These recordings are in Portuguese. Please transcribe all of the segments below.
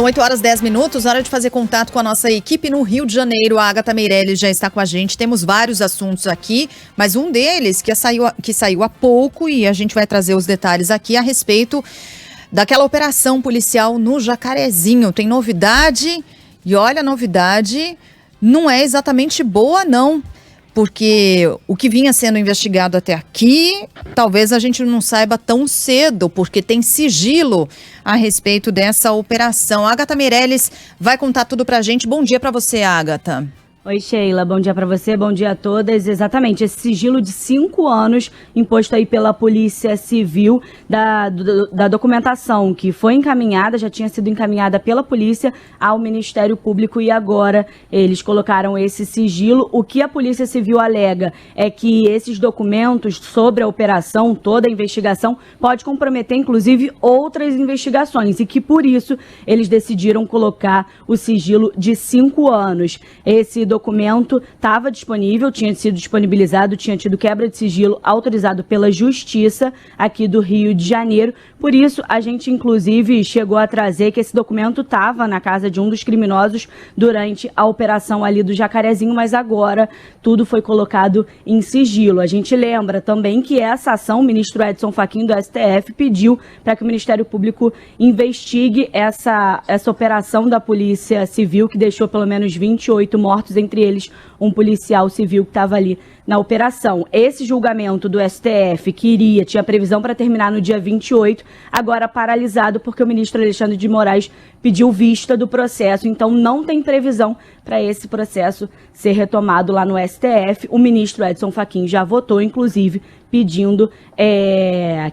São 8h10, hora de fazer contato com a nossa equipe no Rio de Janeiro. A Agatha Meirelles já está com a gente. Temos vários assuntos aqui, mas um deles que saiu há pouco, e a gente vai trazer os detalhes aqui a respeito daquela operação policial no Jacarezinho. Tem novidade, e olha, a novidade não é exatamente boa, não. Porque o que vinha sendo investigado até aqui, talvez a gente não saiba tão cedo, porque tem sigilo a respeito dessa operação. A Agatha Meirelles vai contar tudo pra gente. Bom dia pra você, Agatha. Oi, Sheila, bom dia para você, bom dia a todas. Exatamente, esse sigilo de 5 anos imposto aí pela Polícia Civil da documentação que foi encaminhada, já tinha sido encaminhada pela polícia ao Ministério Público e agora eles colocaram esse sigilo. O que a Polícia Civil alega é que esses documentos sobre a operação, toda a investigação, pode comprometer inclusive outras investigações e que por isso eles decidiram colocar o sigilo de 5 anos. Esse documento estava disponível, tinha sido disponibilizado, tinha tido quebra de sigilo autorizado pela Justiça aqui do Rio de Janeiro. Por isso, a gente, inclusive, chegou a trazer que esse documento estava na casa de um dos criminosos durante a operação ali do Jacarezinho, mas agora tudo foi colocado em sigilo. A gente lembra também que essa ação, o ministro Edson Fachin do STF pediu para que o Ministério Público investigue essa operação da Polícia Civil, que deixou pelo menos 28 mortos, entre eles um policial civil que estava ali na operação. Esse julgamento do STF, que tinha previsão para terminar no dia 28, agora paralisado porque o ministro Alexandre de Moraes pediu vista do processo, então não tem previsão para esse processo ser retomado lá no STF. O ministro Edson Fachin já votou, inclusive, pedindo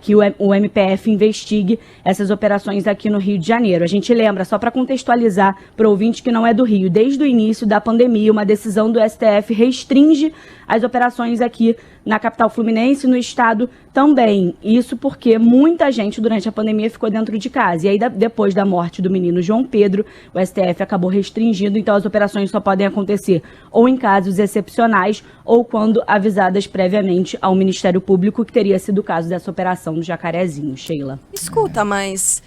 que o MPF investigue essas operações aqui no Rio de Janeiro. A gente lembra, só para contextualizar para o ouvinte que não é do Rio, desde o início da pandemia, uma decisão do STF restringe as operações aqui na capital fluminense e no estado também. Isso porque muita gente durante a pandemia ficou dentro de casa. E aí, depois da morte do menino João Pedro, o STF acabou restringindo, então as operações só podem acontecer ou em casos excepcionais ou quando avisadas previamente ao Ministério Público, que teria sido o caso dessa operação do Jacarezinho, Sheila. Escuta, mas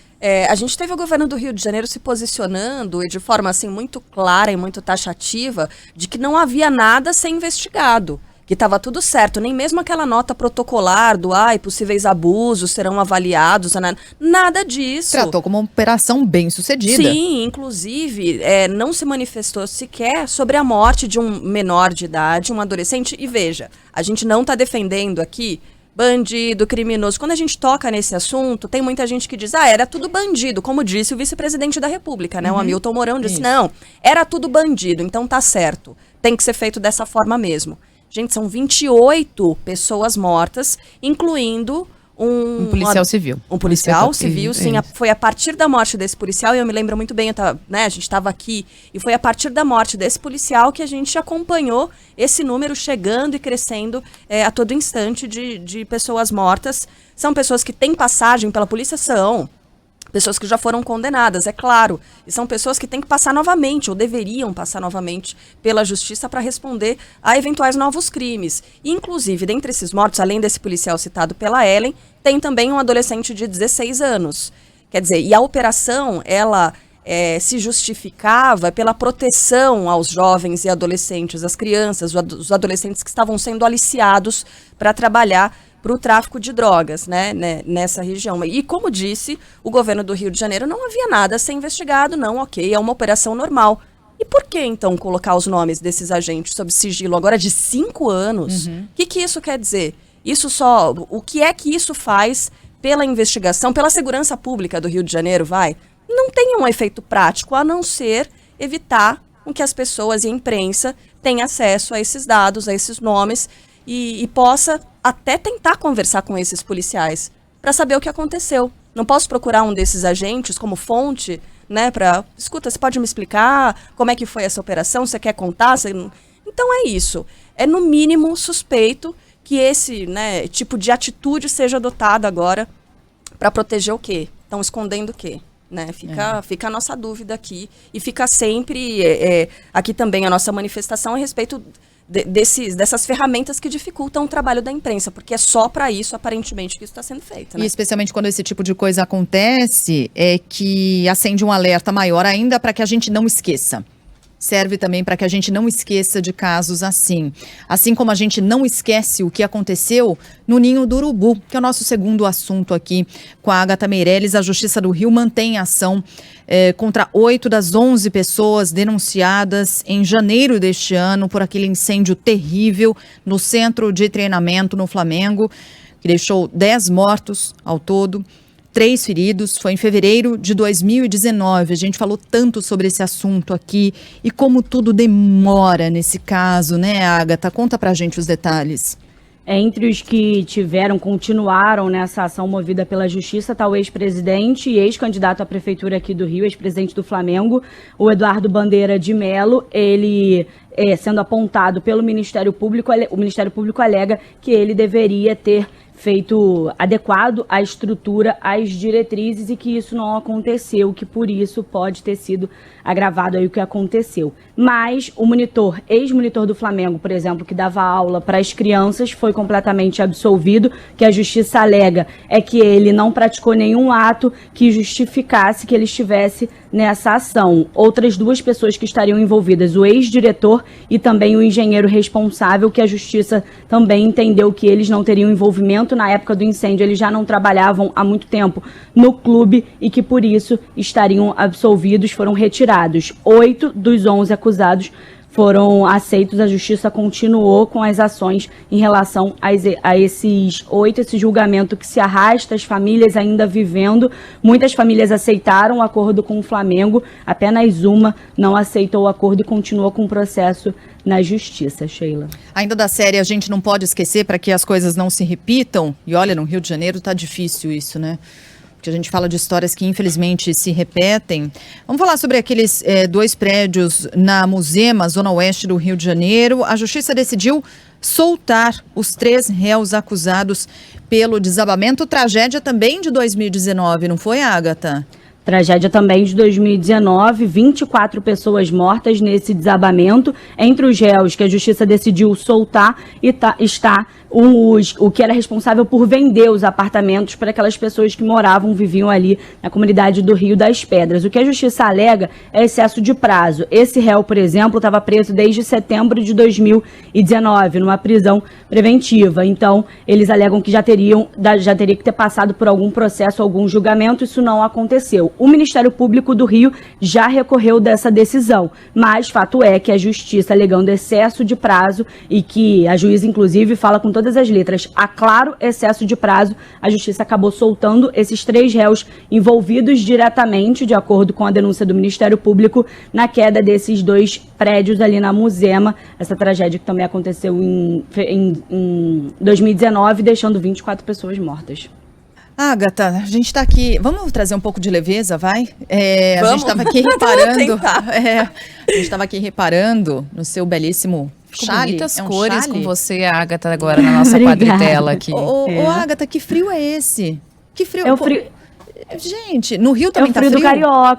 a gente teve o governo do Rio de Janeiro se posicionando de forma assim muito clara e muito taxativa de que não havia nada a ser investigado, que estava tudo certo, nem mesmo aquela nota protocolar do possíveis abusos serão avaliados, nada disso. Tratou como uma operação bem sucedida. Sim, inclusive não se manifestou sequer sobre a morte de um menor de idade, um adolescente. E veja, a gente não está defendendo aqui bandido, criminoso. Quando a gente toca nesse assunto, tem muita gente que diz, era tudo bandido, como disse o vice-presidente da República, né? O Hamilton Mourão disse, não, era tudo bandido, então tá certo, tem que ser feito dessa forma mesmo. Gente, são 28 pessoas mortas, incluindo um policial civil. Um policial civil, sim. Foi a partir da morte desse policial, e eu me lembro muito bem, a gente estava aqui, e foi a partir da morte desse policial que a gente acompanhou esse número chegando e crescendo a todo instante de pessoas mortas. São pessoas que têm passagem pela polícia, são pessoas que já foram condenadas, é claro. E são pessoas que têm que passar novamente, ou deveriam passar novamente pela justiça para responder a eventuais novos crimes. E, inclusive, dentre esses mortos, além desse policial citado pela Ellen, tem também um adolescente de 16 anos. Quer dizer, e a operação, ela se justificava pela proteção aos jovens e adolescentes, as crianças, os adolescentes que estavam sendo aliciados para trabalhar para o tráfico de drogas, né, nessa região. E como disse, o governo do Rio de Janeiro não havia nada a ser investigado, não, ok, é uma operação normal. E por que, então, colocar os nomes desses agentes sob sigilo agora de 5 anos? O que isso quer dizer? O que é que isso faz pela investigação, pela segurança pública do Rio de Janeiro, não tem um efeito prático, a não ser evitar que as pessoas e a imprensa tenham acesso a esses dados, a esses nomes, e possa até tentar conversar com esses policiais para saber o que aconteceu. Não posso procurar um desses agentes como fonte, né, escuta, você pode me explicar como é que foi essa operação? Você quer contar? Então é isso. É no mínimo suspeito que esse, tipo de atitude seja adotada agora para proteger o quê? Estão escondendo o quê? né? Fica a nossa dúvida aqui e fica sempre aqui também a nossa manifestação a respeito dessas ferramentas que dificultam o trabalho da imprensa, porque é só para isso, aparentemente, que isso está sendo feito, né? E especialmente quando esse tipo de coisa acontece, é que acende um alerta maior ainda para que a gente não esqueça. Serve também para que a gente não esqueça de casos assim. Assim como a gente não esquece o que aconteceu no Ninho do Urubu, que é o nosso segundo assunto aqui com a Agatha Meirelles. A Justiça do Rio mantém ação contra 8 das 11 pessoas denunciadas em janeiro deste ano por aquele incêndio terrível no centro de treinamento no Flamengo, que deixou 10 mortos ao todo. 3 feridos, foi em fevereiro de 2019. A gente falou tanto sobre esse assunto aqui e como tudo demora nesse caso, né, Agatha? Conta pra gente os detalhes. Entre os que continuaram nessa ação movida pela Justiça, está o ex-presidente e ex-candidato à prefeitura aqui do Rio, ex-presidente do Flamengo, o Eduardo Bandeira de Mello. Ele, sendo apontado pelo Ministério Público, o Ministério Público alega que ele deveria ter feito adequado à estrutura, às diretrizes, e que isso não aconteceu, que por isso pode ter sido agravado aí o que aconteceu. Mas o ex-monitor do Flamengo, por exemplo, que dava aula para as crianças, foi completamente absolvido. Que a Justiça alega é que ele não praticou nenhum ato que justificasse que ele estivesse nessa ação. Outras 2 pessoas que estariam envolvidas, o ex-diretor e também o engenheiro responsável, que a Justiça também entendeu que eles não teriam envolvimento na época do incêndio, eles já não trabalhavam há muito tempo no clube e que por isso estariam absolvidos, foram retirados. 8 dos 11 acusados foram aceitos, a Justiça continuou com as ações em relação a esses 8, esse julgamento que se arrasta, as famílias ainda vivendo. Muitas famílias aceitaram o acordo com o Flamengo, apenas uma não aceitou o acordo e continuou com o processo na Justiça, Sheila. Ainda da série, a gente não pode esquecer, para que as coisas não se repitam, e olha, no Rio de Janeiro tá difícil isso, né? Porque a gente fala de histórias que infelizmente se repetem. Vamos falar sobre aqueles 2 prédios na Muzema, zona oeste do Rio de Janeiro. A Justiça decidiu soltar os 3 réus acusados pelo desabamento. Tragédia também de 2019, não foi, Agatha? Tragédia também de 2019, 24 pessoas mortas nesse desabamento. Entre os réus que a Justiça decidiu soltar está o que era responsável por vender os apartamentos para aquelas pessoas que viviam ali na comunidade do Rio das Pedras. O que a Justiça alega é excesso de prazo. Esse réu, por exemplo, estava preso desde setembro de 2019, numa prisão preventiva. Então, eles alegam que já teria que ter passado por algum processo, algum julgamento. Isso não aconteceu. O Ministério Público do Rio já recorreu dessa decisão, mas fato é que a Justiça, alegando excesso de prazo, e que a juíza, inclusive, fala com todas as letras, há claro excesso de prazo, a Justiça acabou soltando esses 3 réus envolvidos diretamente, de acordo com a denúncia do Ministério Público, na queda desses 2 prédios ali na Muzema, essa tragédia que também aconteceu em 2019, deixando 24 pessoas mortas. Agatha, a gente está aqui, vamos trazer um pouco de leveza, vai? A gente estava aqui reparando, a gente estava aqui reparando no seu belíssimo chale. Bonitas cores com você, Agatha, agora na nossa quadritela aqui. Ô, Agatha, que frio é esse? Que frio? É o frio... Gente, no Rio também tá frio?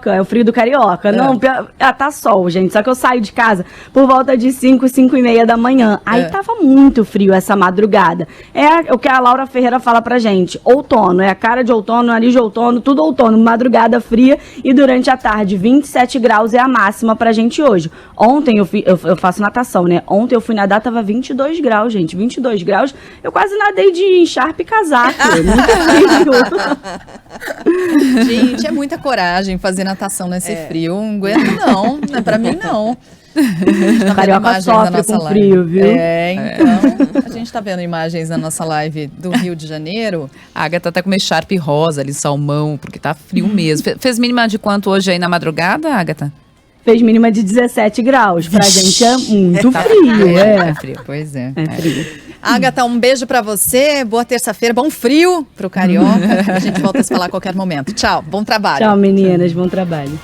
É o frio do Carioca. Não, tá sol, gente. Só que eu saio de casa por volta de 5h30 da manhã. Aí tava muito frio essa madrugada. É o que a Laura Ferreira fala pra gente. Outono, é a cara de outono, nariz de outono, tudo outono. Madrugada fria e durante a tarde 27 graus é a máxima pra gente hoje. Ontem eu faço natação, né? Ontem eu fui nadar, tava 22 graus, gente. 22 graus. Eu quase nadei de encharpe e casaco. Muito frio. Gente, é muita coragem fazer natação nesse frio. Não aguento não é pra mim não. Tá Carioca sofre com frio, viu? Então, a gente tá vendo imagens na nossa live do Rio de Janeiro. A Agatha tá com uma echarpe rosa ali, salmão, porque tá frio mesmo. Fez mínima de quanto hoje aí na madrugada, Agatha? Fez mínima de 17 graus. Pra gente é muito frio. É frio, pois é. É frio. Agatha, um beijo pra você, boa terça-feira, bom frio pro Carioca. A gente volta a se falar a qualquer momento. Tchau, bom trabalho. Tchau, meninas, bom trabalho.